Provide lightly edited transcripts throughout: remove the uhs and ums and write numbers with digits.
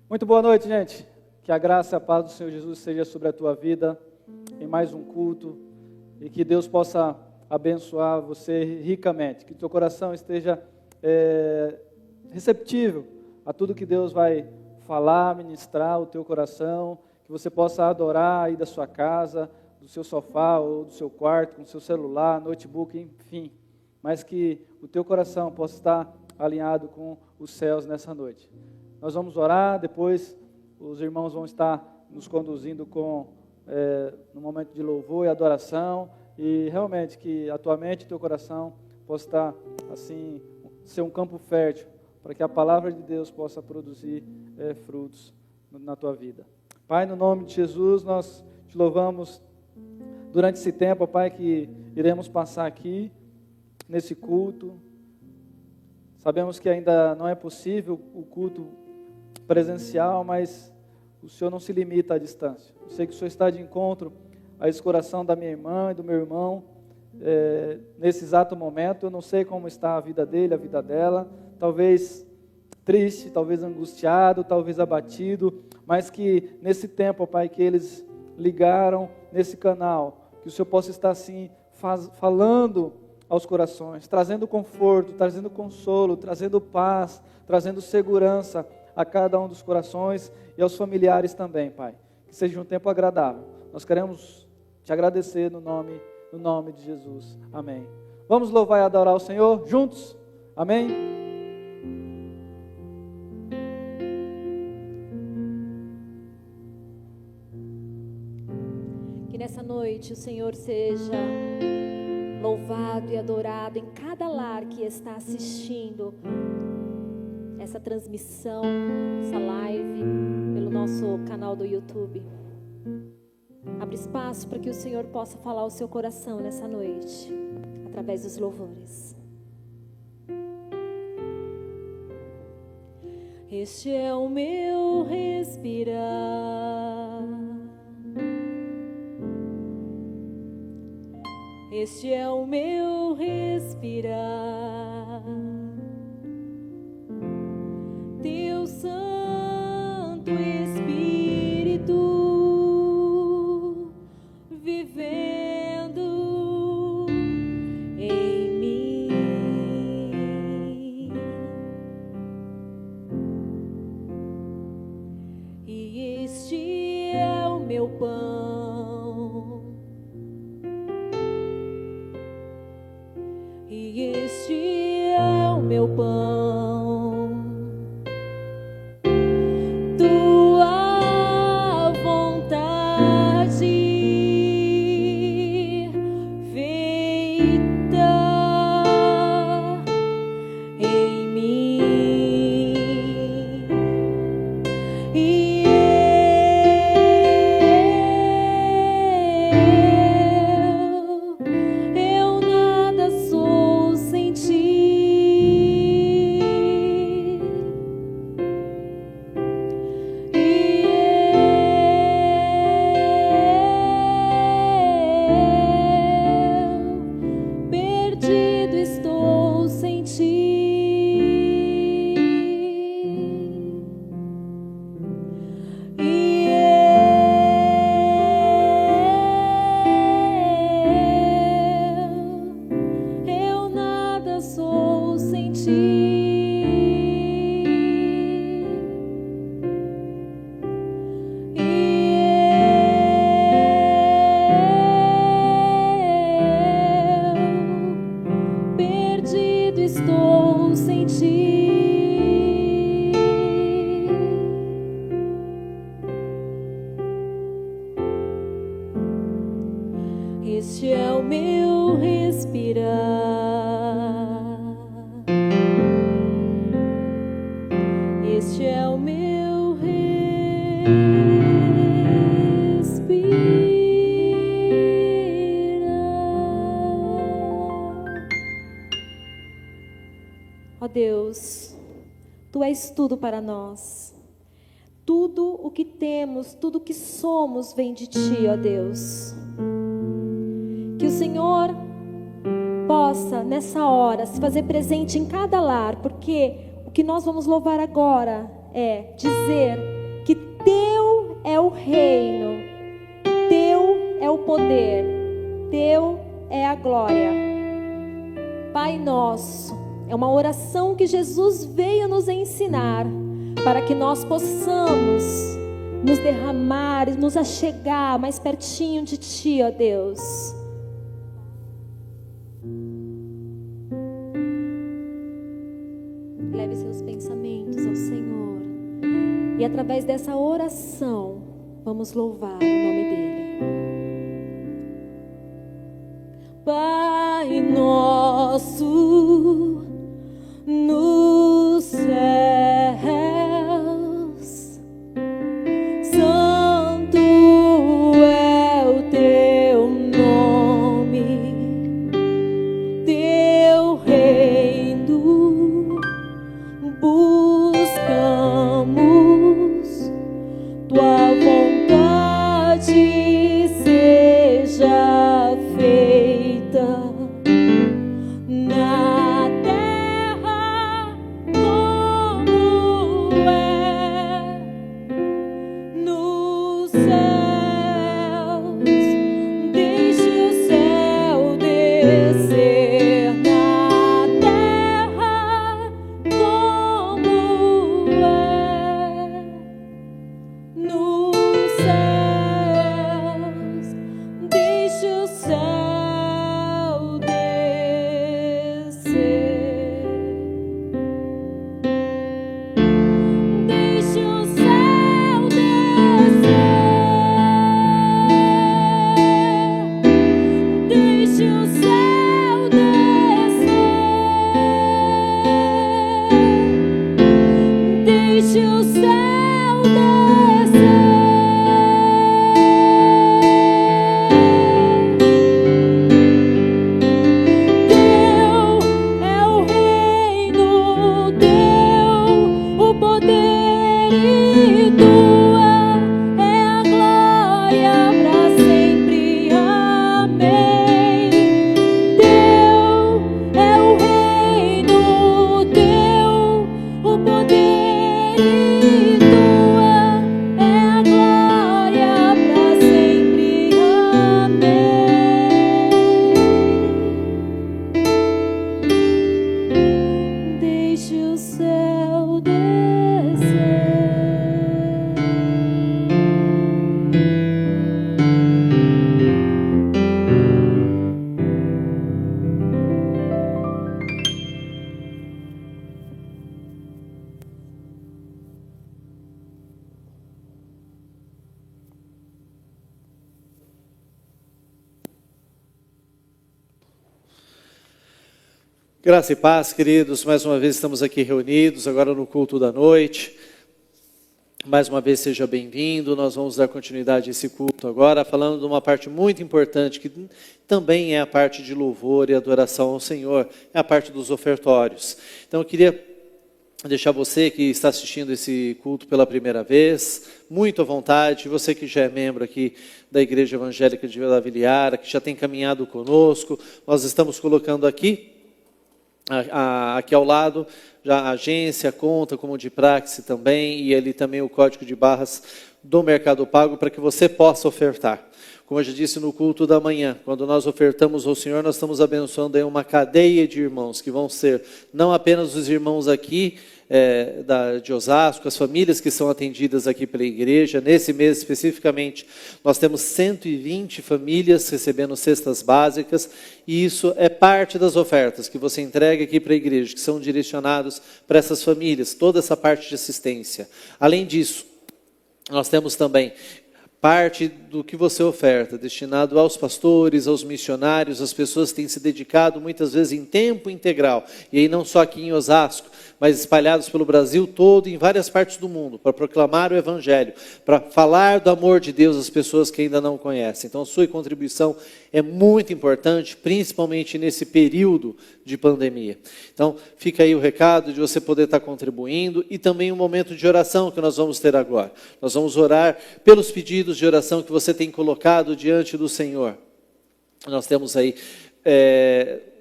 Muito boa noite, gente. Que a graça e a paz do Senhor Jesus seja sobre a tua vida em mais um culto e que Deus possa abençoar você ricamente. Que teu coração esteja receptível a tudo que Deus vai falar, ministrar o teu coração, que você possa adorar aí da sua casa, do seu sofá ou do seu quarto, com o seu celular, notebook, enfim. Mas que o teu coração possa estar alinhado com os céus nessa noite. Nós vamos orar, depois os irmãos vão estar nos conduzindo no momento de louvor e adoração, e realmente que a tua mente e o teu coração possa estar, assim, ser um campo fértil, para que a palavra de Deus possa produzir frutos na tua vida. Pai, no nome de Jesus, nós te louvamos durante esse tempo, Pai, que iremos passar aqui, nesse culto. Sabemos que ainda não é possível o culto presencial, mas o Senhor não se limita à distância. Eu sei que o Senhor está de encontro a esse coração da minha irmã e do meu irmão, nesse exato momento. Eu não sei como está a vida dele, a vida dela, talvez triste, talvez angustiado, talvez abatido, mas que nesse tempo, Pai, que eles ligaram nesse canal, que o Senhor possa estar assim, falando aos corações, trazendo conforto, trazendo consolo, trazendo paz, trazendo segurança a cada um dos corações e aos familiares também, Pai. Que seja um tempo agradável. Nós queremos te agradecer no nome de Jesus. Amém. Vamos louvar e adorar o Senhor juntos? Amém? Que nessa noite o Senhor seja louvado e adorado em cada lar que está assistindo essa transmissão, essa live pelo nosso canal do YouTube. Abre espaço para que o Senhor possa falar ao seu coração nessa noite, através dos louvores. Este é o meu respirar, este é o meu respirar, Teu Santo Espírito vivendo em mim. E este é o meu pão, e este é o meu pão. Tua vontade feita em mim, e eu nada sou sem ti, perdido estou sem ti, e eu nada sou sem ti, perdido estou sem ti. Este é o meu respirar, este é o meu respirar. Ó Deus, Tu és tudo para nós. Tudo o que temos, tudo o que somos vem de Ti, ó Deus. Que o Senhor possa, nessa hora, se fazer presente em cada lar, porque o que nós vamos louvar agora é dizer é o reino, Teu é o poder, Teu é a glória. Pai nosso, é uma oração que Jesus veio nos ensinar, para que nós possamos nos derramar, nos achegar mais pertinho de Ti, ó Deus. Leve seus pensamentos ao Senhor, e através dessa oração, vamos louvar o nome dEle. Pai nosso, nos céus, santo é o Teu nome, Teu reino buscamos, Tua vontade seja feita na terra como é nos céus. Deixe o céu descer na terra como é nos céus. Deixe o céu descer. Deixe o céu descer. Deixe o céu descer. Deixe o céu descer. Teu é o reino, Teu o poder, e Tua é a glória para sempre. Amém. Teu é o reino, Teu o poder, e Tua é a glória para sempre. Amém. Deixe o céu descer. Graça e paz, queridos, mais uma vez estamos aqui reunidos, agora no culto da noite. Mais uma vez seja bem-vindo, nós vamos dar continuidade a esse culto agora, falando de uma parte muito importante, que também é a parte de louvor e adoração ao Senhor, é a parte dos ofertórios. Então eu queria deixar você que está assistindo esse culto pela primeira vez, muito à vontade, você que já é membro aqui da Igreja Evangélica de Vila Viliara, que já tem caminhado conosco, nós estamos colocando aqui ao lado, já a agência, a conta, como de praxe também, e ali também o código de barras do Mercado Pago, para que você possa ofertar. Como eu já disse no culto da manhã, quando nós ofertamos ao Senhor, nós estamos abençoando aí uma cadeia de irmãos, que vão ser não apenas os irmãos aqui, de Osasco, as famílias que são atendidas aqui pela igreja. Nesse mês especificamente, nós temos 120 famílias recebendo cestas básicas, e isso é parte das ofertas que você entrega aqui para a igreja, que são direcionados para essas famílias, toda essa parte de assistência. Além disso, nós temos também parte do que você oferta, destinado aos pastores, aos missionários, às pessoas que têm se dedicado muitas vezes em tempo integral, e aí não só aqui em Osasco, mas espalhados pelo Brasil todo, em várias partes do mundo, para proclamar o Evangelho, para falar do amor de Deus às pessoas que ainda não conhecem. Então a sua contribuição é muito importante, principalmente nesse período de pandemia. Então fica aí o recado de você poder estar contribuindo, e também um momento de oração que nós vamos ter agora. Nós vamos orar pelos pedidos de oração que você tem colocado diante do Senhor. Nós temos aí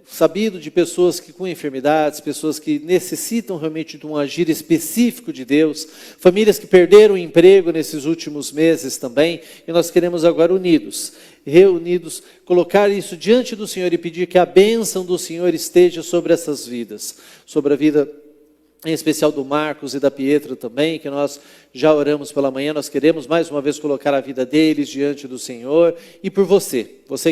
sabido de pessoas que com enfermidades, pessoas que necessitam realmente de um agir específico de Deus, famílias que perderam o emprego nesses últimos meses também, e nós queremos agora reunidos, colocar isso diante do Senhor e pedir que a bênção do Senhor esteja sobre essas vidas, sobre a vida em especial do Marcos e da Pietra também, que nós já oramos pela manhã. Nós queremos mais uma vez colocar a vida deles diante do Senhor, e por você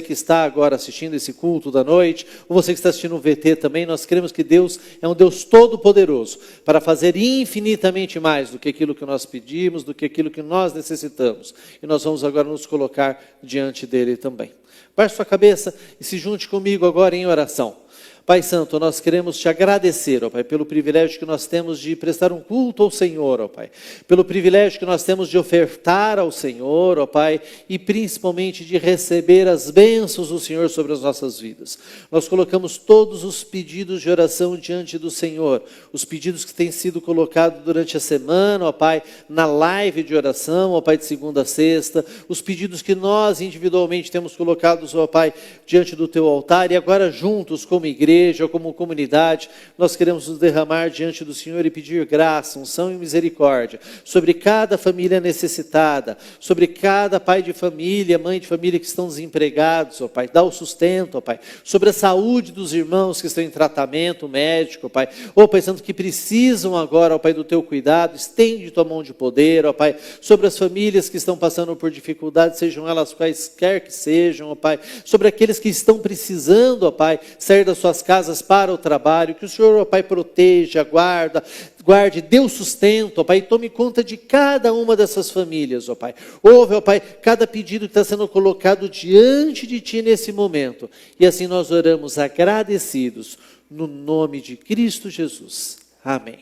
que está agora assistindo esse culto da noite, ou você que está assistindo o VT também, nós queremos que Deus é um Deus todo-poderoso, para fazer infinitamente mais do que aquilo que nós pedimos, do que aquilo que nós necessitamos, e nós vamos agora nos colocar diante dele também. Baixe sua cabeça e se junte comigo agora em oração. Pai Santo, nós queremos te agradecer, ó Pai, pelo privilégio que nós temos de prestar um culto ao Senhor, ó Pai, pelo privilégio que nós temos de ofertar ao Senhor, ó Pai, e principalmente de receber as bênçãos do Senhor sobre as nossas vidas. Nós colocamos todos os pedidos de oração diante do Senhor, os pedidos que têm sido colocados durante a semana, ó Pai, na live de oração, ó Pai, de segunda a sexta, os pedidos que nós individualmente temos colocados, ó Pai, diante do teu altar, e agora juntos como igreja, como comunidade, nós queremos nos derramar diante do Senhor e pedir graça, unção e misericórdia sobre cada família necessitada, sobre cada pai de família, mãe de família que estão desempregados, ó Pai, dá o sustento, ó Pai, sobre a saúde dos irmãos que estão em tratamento médico, ó Pai, ó Pai Santo, que precisam agora, ó Pai, do teu cuidado, estende tua mão de poder, ó Pai, sobre as famílias que estão passando por dificuldades, sejam elas quaisquer que sejam, ó Pai, sobre aqueles que estão precisando, ó Pai, sair das suas casas para o trabalho, que o Senhor, ó Pai, proteja, guarde, dê o sustento, ó Pai, tome conta de cada uma dessas famílias, ó Pai. Ouve, ó Pai, cada pedido que está sendo colocado diante de Ti nesse momento. E assim nós oramos agradecidos, no nome de Cristo Jesus. Amém.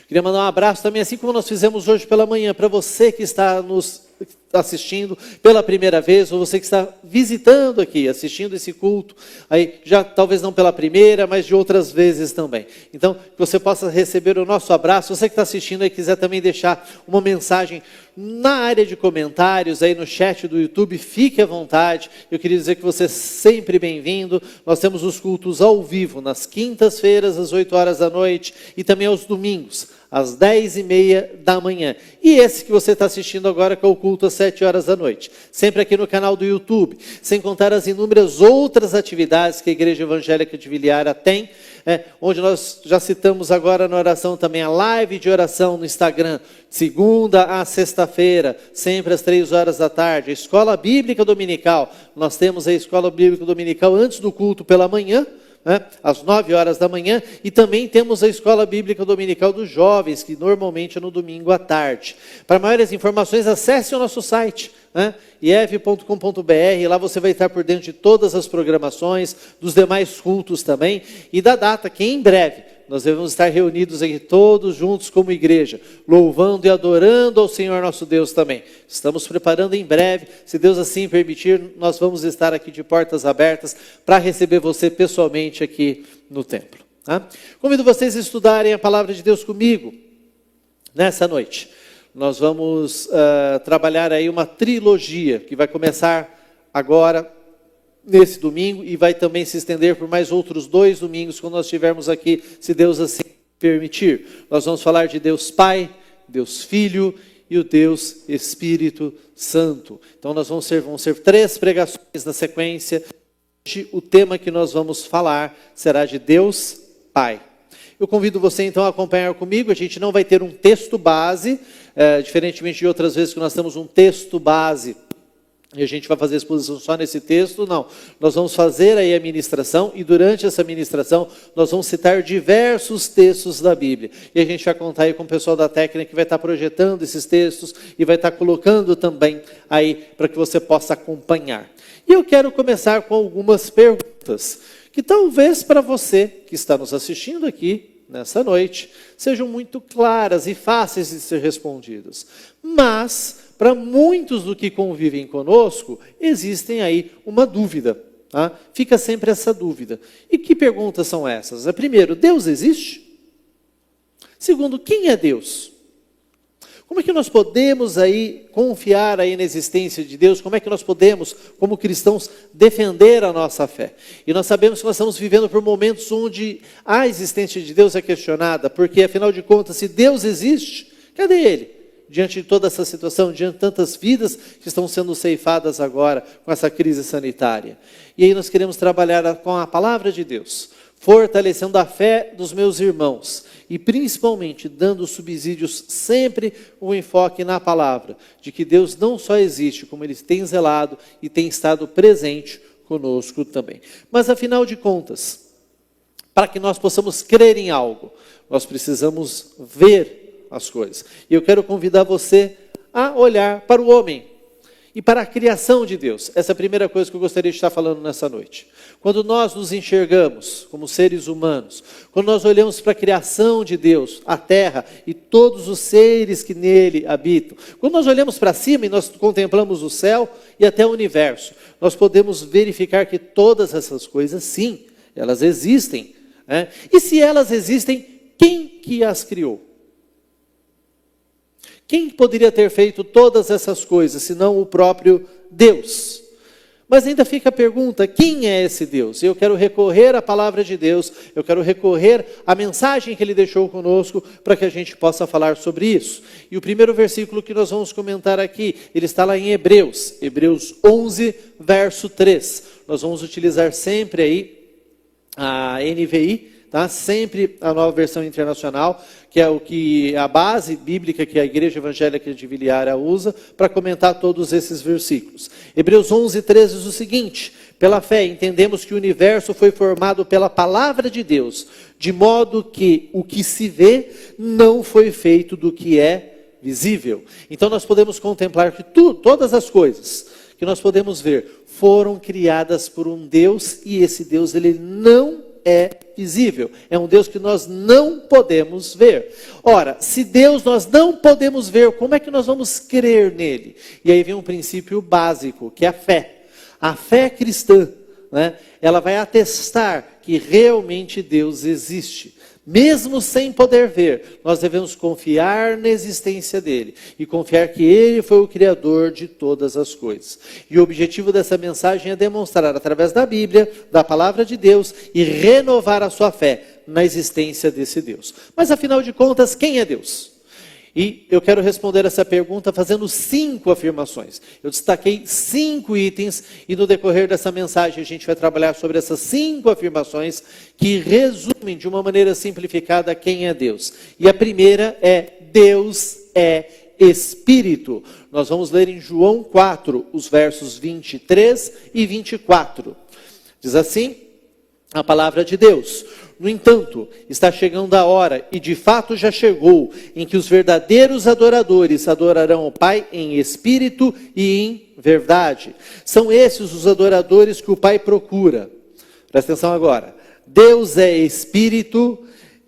Queria mandar um abraço também, assim como nós fizemos hoje pela manhã, para você que está nos assistindo pela primeira vez, ou você que está visitando aqui, assistindo esse culto, aí já talvez não pela primeira, mas de outras vezes também. Então, que você possa receber o nosso abraço. Você que está assistindo e quiser também deixar uma mensagem na área de comentários, aí no chat do YouTube, fique à vontade. Eu queria dizer que você é sempre bem-vindo. Nós temos os cultos ao vivo, nas quintas-feiras, às 8 horas da noite, e também aos domingos, às 10h30 da manhã. E esse que você está assistindo agora, que é o culto às 7 horas da noite. Sempre aqui no canal do YouTube. Sem contar as inúmeras outras atividades que a Igreja Evangélica de Viliara tem, onde nós já citamos agora na oração também a live de oração no Instagram, segunda a sexta-feira, sempre às 3 horas da tarde. A Escola Bíblica Dominical. Nós temos a Escola Bíblica Dominical antes do culto pela manhã, às 9 horas da manhã, e também temos a Escola Bíblica Dominical dos Jovens, que normalmente é no domingo à tarde. Para maiores informações, acesse o nosso site, iev.com.br, lá você vai estar por dentro de todas as programações, dos demais cultos também, e da data, que em breve nós devemos estar reunidos aqui todos juntos como igreja, louvando e adorando ao Senhor nosso Deus também. Estamos preparando em breve, se Deus assim permitir, nós vamos estar aqui de portas abertas para receber você pessoalmente aqui no templo. Tá? Convido vocês a estudarem a palavra de Deus comigo nessa noite. Nós vamos trabalhar aí uma trilogia que vai começar agora, nesse domingo, e vai também se estender por mais outros 2 domingos, quando nós estivermos aqui, se Deus assim permitir. Nós vamos falar de Deus Pai, Deus Filho e o Deus Espírito Santo. Então vão ser 3 pregações na sequência. Hoje o tema que nós vamos falar será de Deus Pai. Eu convido você então a acompanhar comigo. A gente não vai ter um texto base, diferentemente de outras vezes que nós temos um texto base e a gente vai fazer a exposição só nesse texto, não. Nós vamos fazer aí a ministração, e durante essa ministração nós vamos citar diversos textos da Bíblia. E a gente vai contar aí com o pessoal da técnica que vai estar projetando esses textos e vai estar colocando também aí para que você possa acompanhar. E eu quero começar com algumas perguntas que talvez para você que está nos assistindo aqui nessa noite sejam muito claras e fáceis de ser respondidas. Mas para muitos do que convivem conosco, existem aí uma dúvida. Tá? Fica sempre essa dúvida. E que perguntas são essas? Primeiro, Deus existe? Segundo, quem é Deus? Como é que nós podemos aí confiar aí na existência de Deus? Como é que nós podemos, como cristãos, defender a nossa fé? E nós sabemos que nós estamos vivendo por momentos onde a existência de Deus é questionada, porque afinal de contas, se Deus existe, cadê Ele? Diante de toda essa situação, diante de tantas vidas que estão sendo ceifadas agora com essa crise sanitária. E aí nós queremos trabalhar com a palavra de Deus, fortalecendo a fé dos meus irmãos e principalmente dando subsídios sempre um enfoque na palavra, de que Deus não só existe, como Ele tem zelado e tem estado presente conosco também. Mas afinal de contas, para que nós possamos crer em algo, nós precisamos ver as coisas. E eu quero convidar você a olhar para o homem e para a criação de Deus. Essa é a primeira coisa que eu gostaria de estar falando nessa noite. Quando nós nos enxergamos como seres humanos, quando nós olhamos para a criação de Deus, a terra e todos os seres que nele habitam, quando nós olhamos para cima e nós contemplamos o céu e até o universo, nós podemos verificar que todas essas coisas, sim, elas existem. Né? E se elas existem, quem que as criou? Quem poderia ter feito todas essas coisas, senão o próprio Deus? Mas ainda fica a pergunta, quem é esse Deus? Eu quero recorrer à palavra de Deus, eu quero recorrer à mensagem que Ele deixou conosco, para que a gente possa falar sobre isso. E o primeiro versículo que nós vamos comentar aqui, ele está lá em Hebreus 11, verso 3. Nós vamos utilizar sempre aí a NVI, tá? Sempre a Nova Versão Internacional, que é o que a base bíblica que a Igreja Evangélica de Viliara usa para comentar todos esses versículos. Hebreus 11, 13 diz o seguinte: pela fé entendemos que o universo foi formado pela palavra de Deus, de modo que o que se vê não foi feito do que é visível. Então nós podemos contemplar que todas as coisas que nós podemos ver foram criadas por um Deus, e esse Deus ele não é visível, é um Deus que nós não podemos ver. Ora, se Deus nós não podemos ver, como é que nós vamos crer nele? E aí vem um princípio básico, que é a fé. A fé cristã, né? Ela vai atestar que realmente Deus existe. Mesmo sem poder ver, nós devemos confiar na existência dele e confiar que ele foi o Criador de todas as coisas. E o objetivo dessa mensagem é demonstrar, através da Bíblia, da palavra de Deus, e renovar a sua fé na existência desse Deus. Mas afinal de contas, quem é Deus? E eu quero responder essa pergunta fazendo 5 afirmações. Eu destaquei 5 itens e no decorrer dessa mensagem a gente vai trabalhar sobre essas 5 afirmações que resumem de uma maneira simplificada quem é Deus. E a primeira é: Deus é Espírito. Nós vamos ler em João 4, os versos 23 e 24. Diz assim a palavra de Deus: no entanto, está chegando a hora, e de fato já chegou, em que os verdadeiros adoradores adorarão o Pai em espírito e em verdade. São esses os adoradores que o Pai procura. Presta atenção agora. Deus é espírito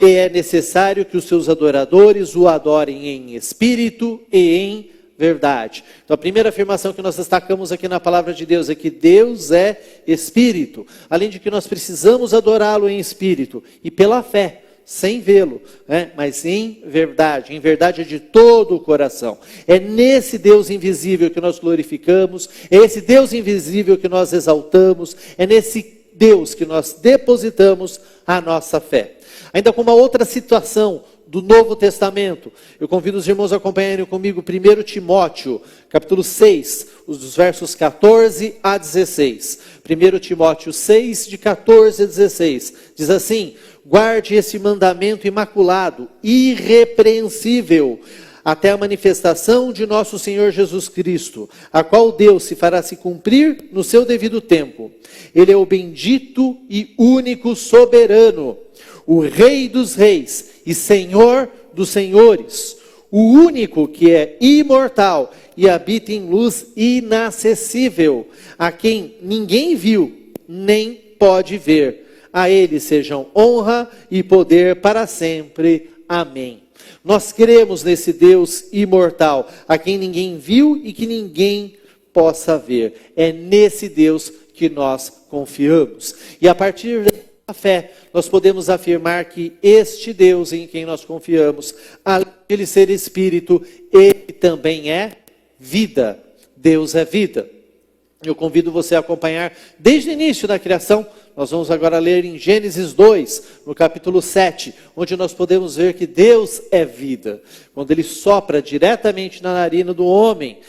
e é necessário que os seus adoradores o adorem em espírito e em verdade. Então a primeira afirmação que nós destacamos aqui na palavra de Deus é que Deus é Espírito. Além de que nós precisamos adorá-lo em espírito e pela fé, sem vê-lo, né? Mas em verdade é de todo o coração. É nesse Deus invisível que nós glorificamos, é esse Deus invisível que nós exaltamos, é nesse Deus que nós depositamos a nossa fé. Ainda com uma outra situação do Novo Testamento, eu convido os irmãos a acompanharem comigo 1 Timóteo, capítulo 6, os versos 14 a 16. 1 Timóteo 6, de 14 a 16, diz assim: guarde esse mandamento imaculado, irrepreensível, até a manifestação de nosso Senhor Jesus Cristo, a qual Deus se fará se cumprir no seu devido tempo. Ele é o bendito e único soberano, o Rei dos reis e Senhor dos senhores, o único que é imortal e habita em luz inacessível, a quem ninguém viu, nem pode ver. A ele sejam honra e poder para sempre. Amém. Nós cremos nesse Deus imortal, a quem ninguém viu e que ninguém possa ver. É nesse Deus que nós confiamos. E a partir pela fé, nós podemos afirmar que este Deus em quem nós confiamos, além de ele ser Espírito, ele também é vida. Deus é vida. Eu convido você a acompanhar desde o início da criação. Nós vamos agora ler em Gênesis 2, no capítulo 7, onde nós podemos ver que Deus é vida. Quando ele sopra diretamente na narina do homem.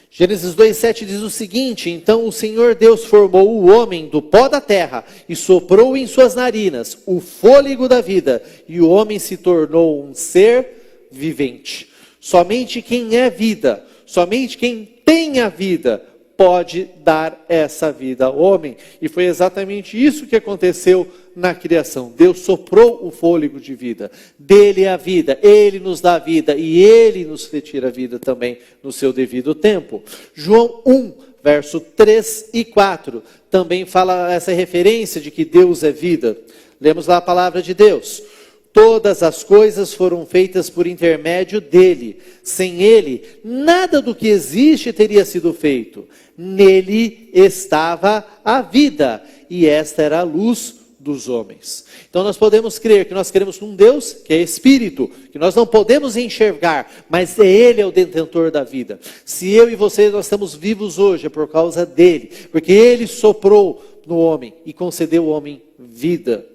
Gênesis 2:7 diz o seguinte: então o Senhor Deus formou o homem do pó da terra e soprou em suas narinas o fôlego da vida, e o homem se tornou um ser vivente. Somente quem é vida, somente quem tem a vida, pode dar essa vida ao homem. E foi exatamente isso que aconteceu na criação. Deus soprou o fôlego de vida. Dele é a vida, ele nos dá a vida e ele nos retira a vida também no seu devido tempo. João 1, verso 3 e 4, também fala essa referência de que Deus é vida. Lemos lá a palavra de Deus. Todas as coisas foram feitas por intermédio dele. Sem ele, nada do que existe teria sido feito. Nele estava a vida, e esta era a luz dos homens. Então nós podemos crer que nós cremos num Deus que é Espírito, que nós não podemos enxergar, mas ele é o detentor da vida. Se eu e você nós estamos vivos hoje, é por causa dele, porque ele soprou no homem e concedeu ao homem vida.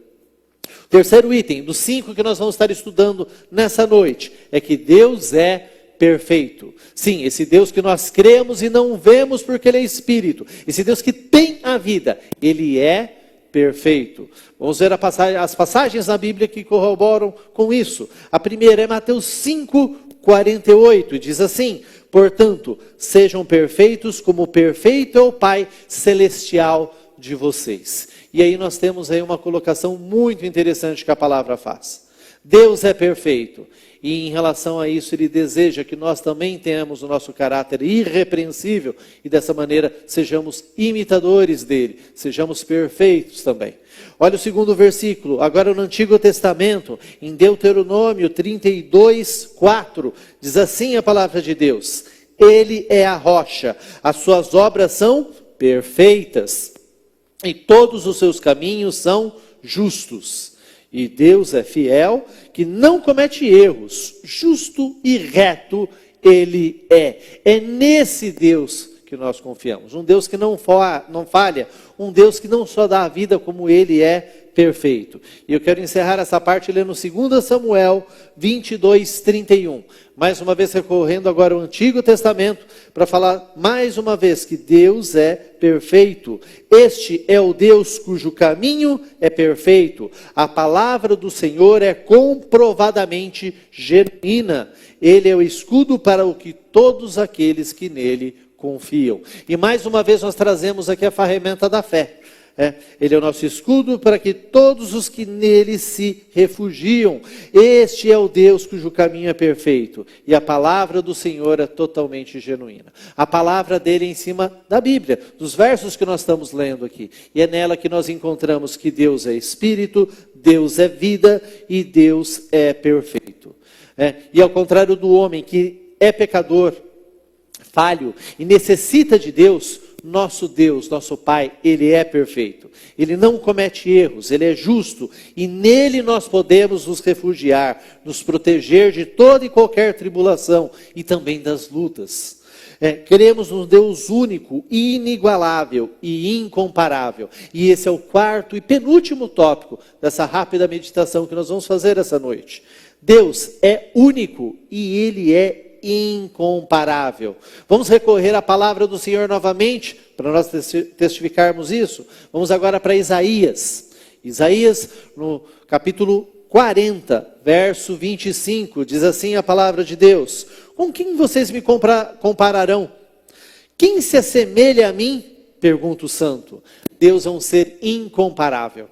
Terceiro item, dos 5 que nós vamos estar estudando nessa noite, é que Deus é perfeito. Sim, esse Deus que nós cremos e não vemos porque ele é Espírito. Esse Deus que tem a vida, ele é perfeito. Vamos ver as passagens na Bíblia que corroboram com isso. A primeira é Mateus 5:48, diz assim: portanto, sejam perfeitos como perfeito é o Pai Celestial de vocês. E aí nós temos aí uma colocação muito interessante que a palavra faz. Deus é perfeito. E em relação a isso, ele deseja que nós também tenhamos o nosso caráter irrepreensível e dessa maneira sejamos imitadores dele, sejamos perfeitos também. Olha o segundo versículo, agora no Antigo Testamento, em Deuteronômio 32:4, diz assim a palavra de Deus: ele é a rocha, as suas obras são perfeitas e todos os seus caminhos são justos. E Deus é fiel, que não comete erros, justo e reto ele é. É nesse Deus que nós confiamos. Um Deus que não falha, um Deus que não só dá a vida como ele é perfeito. E eu quero encerrar essa parte lendo 2 Samuel 22:31. Mais uma vez recorrendo agora ao Antigo Testamento, para falar mais uma vez que Deus é perfeito. Este é o Deus cujo caminho é perfeito. A palavra do Senhor é comprovadamente genuína. Ele é o escudo para o que todos aqueles que nele confiam. E mais uma vez nós trazemos aqui a ferramenta da fé. Ele é o nosso escudo para que todos os que nele se refugiam. Este é o Deus cujo caminho é perfeito. E a palavra do Senhor é totalmente genuína. A palavra dele é em cima da Bíblia, dos versos que nós estamos lendo aqui. E é nela que nós encontramos que Deus é Espírito, Deus é vida e Deus é perfeito. E ao contrário do homem que é pecador, falho e necessita de Deus, nosso Pai, ele é perfeito. Ele não comete erros, ele é justo. E nele nós podemos nos refugiar, nos proteger de toda e qualquer tribulação e também das lutas. Queremos um Deus único, inigualável e incomparável. E esse é o quarto e penúltimo tópico dessa rápida meditação que nós vamos fazer essa noite. Deus é único e ele é incomparável. Vamos recorrer à palavra do Senhor novamente, para nós testificarmos isso. Vamos agora para Isaías. Isaías, no capítulo 40, verso 25, diz assim a palavra de Deus: com quem vocês me compararão? Quem se assemelha a mim? Pergunta o santo. Deus é um ser incomparável.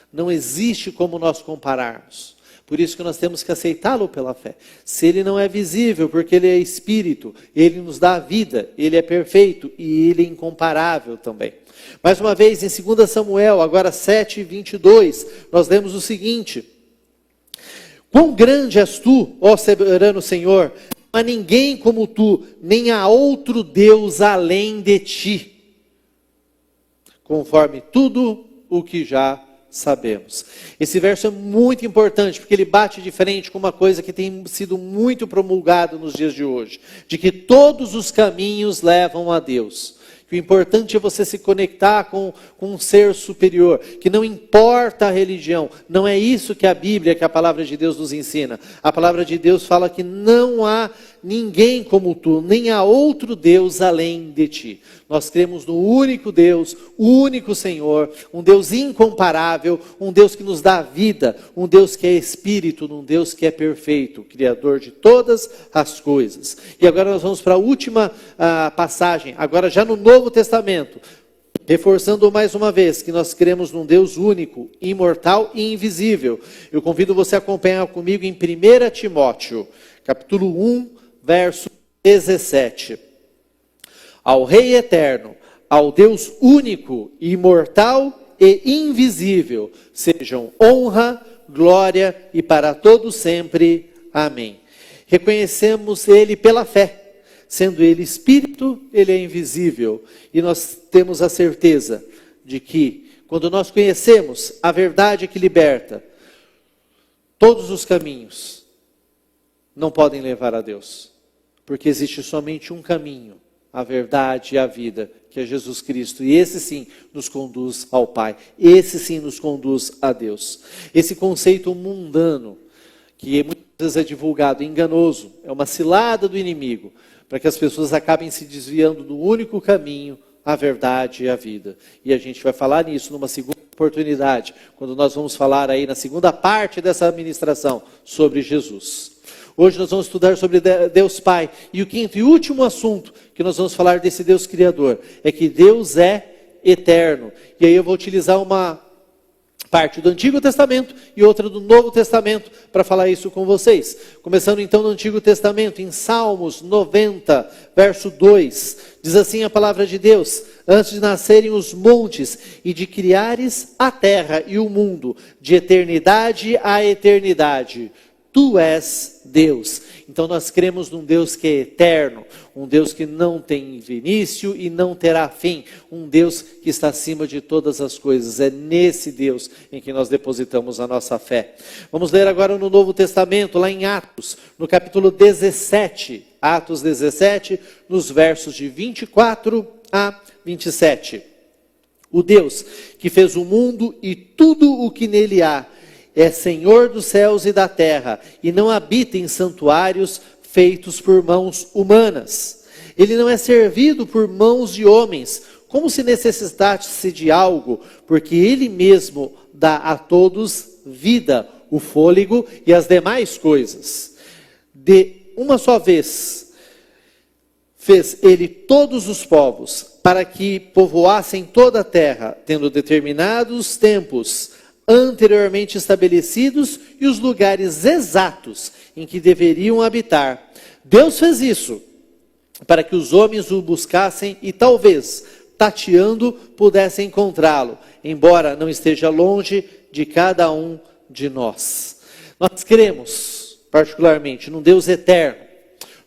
Não existe como nós compararmos. Por isso que nós temos que aceitá-lo pela fé. Se ele não é visível, porque ele é Espírito, ele nos dá a vida, ele é perfeito e ele é incomparável também. Mais uma vez, em 2 Samuel, agora 7:22, nós lemos o seguinte: quão grande és tu, ó soberano Senhor, não há ninguém como tu, nem há outro Deus além de ti, conforme tudo o que já sabemos. Esse verso é muito importante, porque ele bate de frente com uma coisa que tem sido muito promulgado nos dias de hoje, de que todos os caminhos levam a Deus. O importante é você se conectar com um ser superior, que não importa a religião. Não é isso que a Bíblia, que a palavra de Deus nos ensina. A palavra de Deus fala que não há ninguém como tu, nem há outro Deus além de ti. Nós cremos no único Deus, o único Senhor, um Deus incomparável, um Deus que nos dá vida, um Deus que é Espírito, um Deus que é perfeito, Criador de todas as coisas. E agora nós vamos para a última passagem, agora já no Novo Testamento, reforçando mais uma vez que nós cremos num Deus único, imortal e invisível. Eu convido você a acompanhar comigo em 1 Timóteo, capítulo 1, verso 17. Ao Rei eterno, ao Deus único, imortal e invisível, sejam honra, glória e para todos sempre. Amém. Reconhecemos Ele pela fé. Sendo Ele Espírito, Ele é invisível. E nós temos a certeza de que, quando nós conhecemos a verdade que liberta, todos os caminhos não podem levar a Deus. Porque existe somente um caminho, a verdade e a vida, que é Jesus Cristo. E esse sim nos conduz ao Pai. Esse sim nos conduz a Deus. Esse conceito mundano, que muitas vezes é divulgado, enganoso, é uma cilada do inimigo, para que as pessoas acabem se desviando do único caminho, a verdade e a vida. E a gente vai falar nisso numa segunda oportunidade, quando nós vamos falar aí na segunda parte dessa ministração sobre Jesus. Hoje nós vamos estudar sobre Deus Pai. E o quinto e último assunto que nós vamos falar desse Deus Criador é que Deus é eterno. E aí eu vou utilizar uma parte do Antigo Testamento e outra do Novo Testamento para falar isso com vocês. Começando então no Antigo Testamento, em Salmos 90, verso 2. Diz assim a palavra de Deus: antes de nascerem os montes e de criares a terra e o mundo, de eternidade a eternidade, Tu és Deus. Então nós cremos num Deus que é eterno, um Deus que não tem início e não terá fim, um Deus que está acima de todas as coisas. É nesse Deus em que nós depositamos a nossa fé. Vamos ler agora no Novo Testamento, lá em Atos, no capítulo 17. Atos 17, nos versos de 24 a 27. O Deus que fez o mundo e tudo o que nele há, é Senhor dos céus e da terra, e não habita em santuários feitos por mãos humanas. Ele não é servido por mãos de homens, como se necessitasse de algo, porque Ele mesmo dá a todos vida, o fôlego e as demais coisas. De uma só vez fez Ele todos os povos, para que povoassem toda a terra, tendo determinados tempos anteriormente estabelecidos e os lugares exatos em que deveriam habitar. Deus fez isso para que os homens o buscassem e talvez, tateando, pudessem encontrá-lo, embora não esteja longe de cada um de nós. Nós cremos, particularmente, num Deus eterno,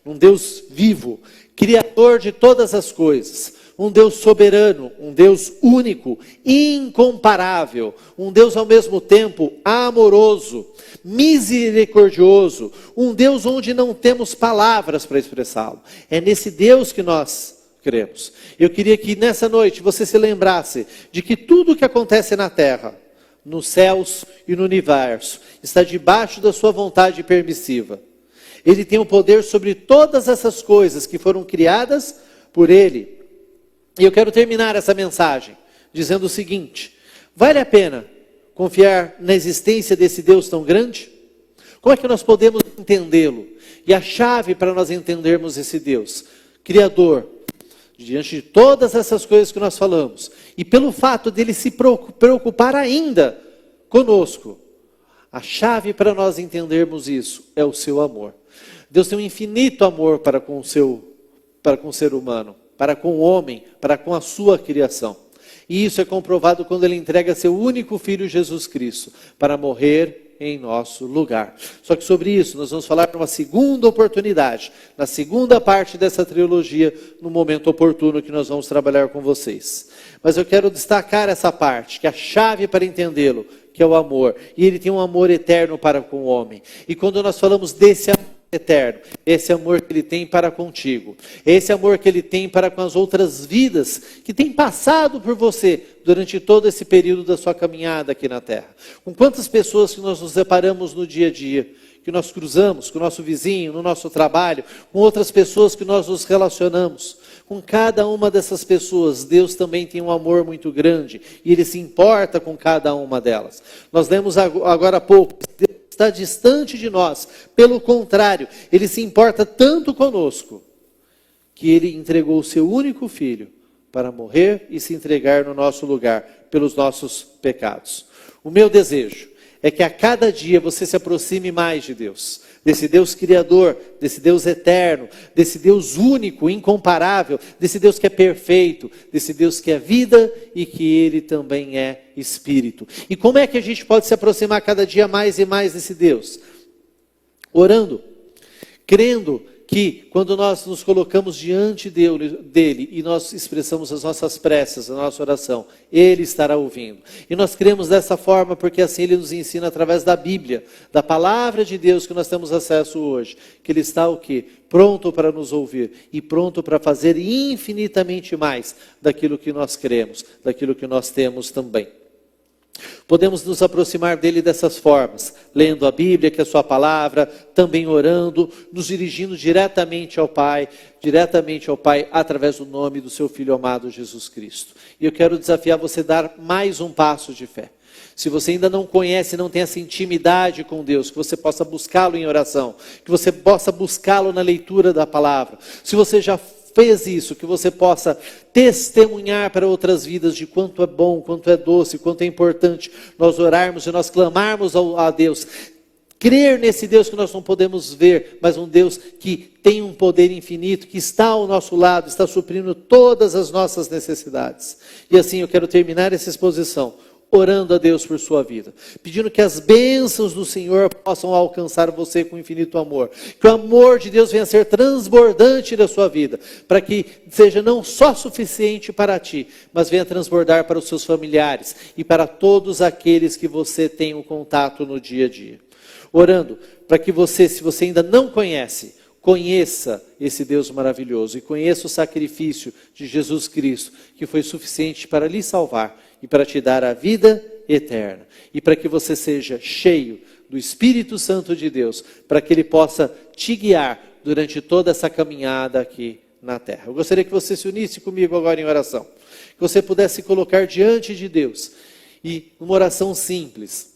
num Deus vivo, Criador de todas as coisas, um Deus soberano, um Deus único, incomparável, um Deus ao mesmo tempo amoroso, misericordioso, um Deus onde não temos palavras para expressá-lo. É nesse Deus que nós cremos. Eu queria que nessa noite você se lembrasse de que tudo o que acontece na terra, nos céus e no universo, está debaixo da sua vontade permissiva. Ele tem o poder sobre todas essas coisas que foram criadas por Ele. E eu quero terminar essa mensagem dizendo o seguinte: vale a pena confiar na existência desse Deus tão grande? Como é que nós podemos entendê-lo? E a chave para nós entendermos esse Deus, Criador, diante de todas essas coisas que nós falamos, e pelo fato dele se preocupar ainda conosco, a chave para nós entendermos isso é o seu amor. Deus tem um infinito amor para com o ser humano, para com o homem, para com a sua criação. E isso é comprovado quando Ele entrega seu único Filho, Jesus Cristo, para morrer em nosso lugar. Só que sobre isso nós vamos falar numa segunda oportunidade, na segunda parte dessa trilogia, no momento oportuno que nós vamos trabalhar com vocês. Mas eu quero destacar essa parte, que é a chave para entendê-lo, que é o amor. E ele tem um amor eterno para com o homem. E quando nós falamos desse amor eterno, esse amor que ele tem para contigo, esse amor que ele tem para com as outras vidas que têm passado por você durante todo esse período da sua caminhada aqui na terra. Com quantas pessoas que nós nos deparamos no dia a dia, que nós cruzamos com o nosso vizinho, no nosso trabalho, com outras pessoas que nós nos relacionamos. Com cada uma dessas pessoas, Deus também tem um amor muito grande e Ele se importa com cada uma delas. Nós lemos agora há pouco, Deus está distante de nós. Pelo contrário, Ele se importa tanto conosco, que Ele entregou o seu único Filho para morrer e se entregar no nosso lugar, pelos nossos pecados. O meu desejo é que a cada dia você se aproxime mais de Deus, desse Deus Criador, desse Deus eterno, desse Deus único, incomparável, desse Deus que é perfeito, desse Deus que é vida e que Ele também é Espírito. E como é que a gente pode se aproximar cada dia mais e mais desse Deus? Orando, crendo que quando nós nos colocamos diante dele e nós expressamos as nossas preces, a nossa oração, Ele estará ouvindo. E nós cremos dessa forma porque assim Ele nos ensina através da Bíblia, da palavra de Deus que nós temos acesso hoje, que Ele está o quê? Pronto para nos ouvir e pronto para fazer infinitamente mais daquilo que nós cremos, daquilo que nós temos também. Podemos nos aproximar dele dessas formas, lendo a Bíblia, que é a sua palavra, também orando, nos dirigindo diretamente ao Pai através do nome do seu Filho amado Jesus Cristo. E eu quero desafiar você a dar mais um passo de fé. Se você ainda não conhece, não tem essa intimidade com Deus, que você possa buscá-lo em oração, que você possa buscá-lo na leitura da palavra. Se você já fez isso, que você possa testemunhar para outras vidas de quanto é bom, quanto é doce, quanto é importante nós orarmos e nós clamarmos a Deus. Crer nesse Deus que nós não podemos ver, mas um Deus que tem um poder infinito, que está ao nosso lado, está suprindo todas as nossas necessidades. E assim eu quero terminar essa exposição orando a Deus por sua vida, pedindo que as bênçãos do Senhor possam alcançar você com infinito amor, que o amor de Deus venha a ser transbordante da sua vida, para que seja não só suficiente para ti, mas venha transbordar para os seus familiares e para todos aqueles que você tem um contato no dia a dia. Orando para que você, se você ainda não conhece, conheça esse Deus maravilhoso e conheça o sacrifício de Jesus Cristo, que foi suficiente para lhe salvar e para te dar a vida eterna. E para que você seja cheio do Espírito Santo de Deus, para que Ele possa te guiar durante toda essa caminhada aqui na terra. Eu gostaria que você se unisse comigo agora em oração. Que você pudesse colocar diante de Deus e, numa oração simples,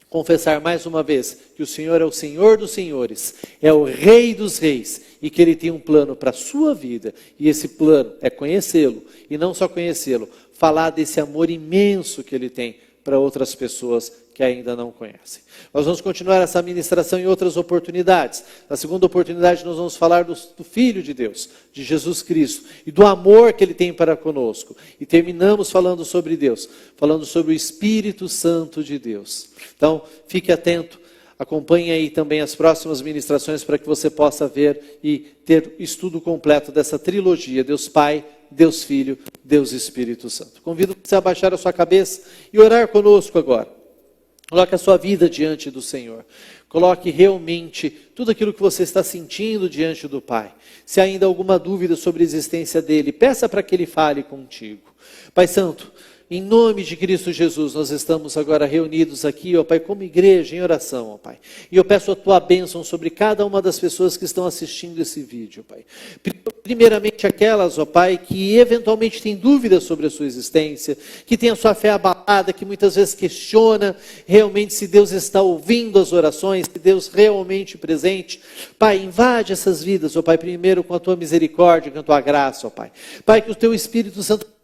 confessar mais uma vez que o Senhor é o Senhor dos senhores, é o Rei dos reis e que Ele tem um plano para a sua vida. E esse plano é conhecê-lo e não só conhecê-lo, falar desse amor imenso que Ele tem para outras pessoas que ainda não conhecem. Nós vamos continuar essa ministração em outras oportunidades. Na segunda oportunidade nós vamos falar do Filho de Deus, de Jesus Cristo, e do amor que Ele tem para conosco. E terminamos falando sobre Deus, falando sobre o Espírito Santo de Deus. Então, fique atento, acompanhe aí também as próximas ministrações para que você possa ver e ter estudo completo dessa trilogia, Deus Pai, Deus Filho, Deus Espírito Santo. Convido você a baixar a sua cabeça e orar conosco agora. Coloque a sua vida diante do Senhor. Coloque realmente tudo aquilo que você está sentindo diante do Pai. Se há ainda alguma dúvida sobre a existência dEle, peça para que Ele fale contigo. Pai Santo, em nome de Cristo Jesus, nós estamos agora reunidos aqui, ó Pai, como igreja em oração, ó Pai. E eu peço a Tua bênção sobre cada uma das pessoas que estão assistindo esse vídeo, Pai. Primeiramente aquelas, ó Pai, que eventualmente têm dúvidas sobre a sua existência, que têm a sua fé abalada, que muitas vezes questiona realmente se Deus está ouvindo as orações, se Deus realmente presente. Pai, invade essas vidas, ó Pai, primeiro com a Tua misericórdia, com a Tua graça, ó Pai. Pai, que o Teu Espírito Santo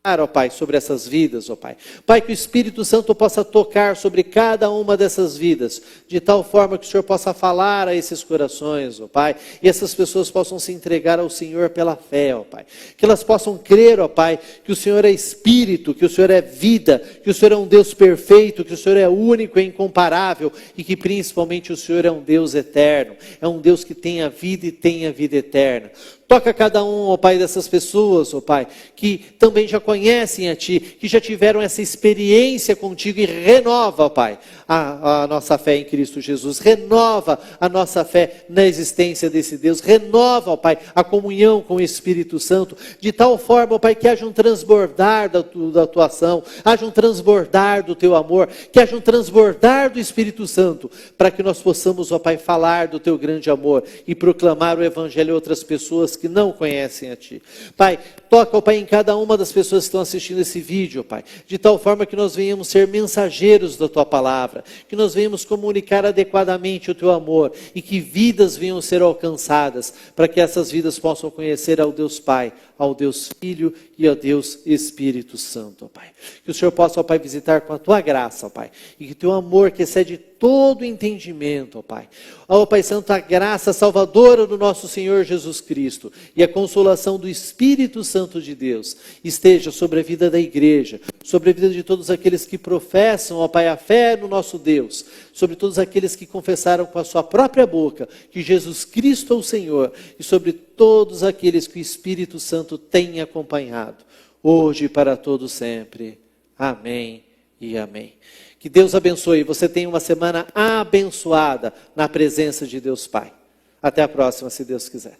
ó Pai, sobre essas vidas, ó Pai. Pai, que o Espírito Santo possa tocar sobre cada uma dessas vidas, de tal forma que o Senhor possa falar a esses corações, ó Pai, e essas pessoas possam se entregar ao Senhor pela fé, ó Pai. Que elas possam crer, ó Pai, que o Senhor é Espírito, que o Senhor é vida, que o Senhor é um Deus perfeito, que o Senhor é único e incomparável, e que principalmente o Senhor é um Deus eterno, é um Deus que tem a vida e tem a vida eterna. Toca cada um, ó Pai, dessas pessoas, ó Pai, que também já conhecem a Ti, que já tiveram essa experiência contigo, e renova, ó Pai, a nossa fé em Cristo Jesus, renova a nossa fé na existência desse Deus, renova, ó Pai, a comunhão com o Espírito Santo, de tal forma, ó Pai, que haja um transbordar da Tua ação, haja um transbordar do Teu amor, que haja um transbordar do Espírito Santo, para que nós possamos, ó Pai, falar do Teu grande amor e proclamar o Evangelho a outras pessoas que não conhecem a Ti. Pai, toca, ó Pai, em cada uma das pessoas que estão assistindo esse vídeo, ó Pai, de tal forma que nós venhamos ser mensageiros da Tua palavra, que nós venhamos comunicar adequadamente o Teu amor, e que vidas venham ser alcançadas, para que essas vidas possam conhecer ao Deus Pai, ao Deus Filho e ao Deus Espírito Santo, ó Pai. Que o Senhor possa, ó Pai, visitar com a Tua graça, ó Pai, e que Teu amor, que excede todo entendimento, ó Pai. Ó Pai Santo, a graça salvadora do nosso Senhor Jesus Cristo e a consolação do Espírito Santo de Deus esteja sobre a vida da igreja, sobre a vida de todos aqueles que professam, ó Pai, a fé no nosso Deus, sobre todos aqueles que confessaram com a sua própria boca que Jesus Cristo é o Senhor, e sobre todos aqueles que o Espírito Santo tem acompanhado, hoje e para todo sempre. Amém e amém. Que Deus abençoe. Você tenha uma semana abençoada na presença de Deus Pai. Até a próxima, se Deus quiser.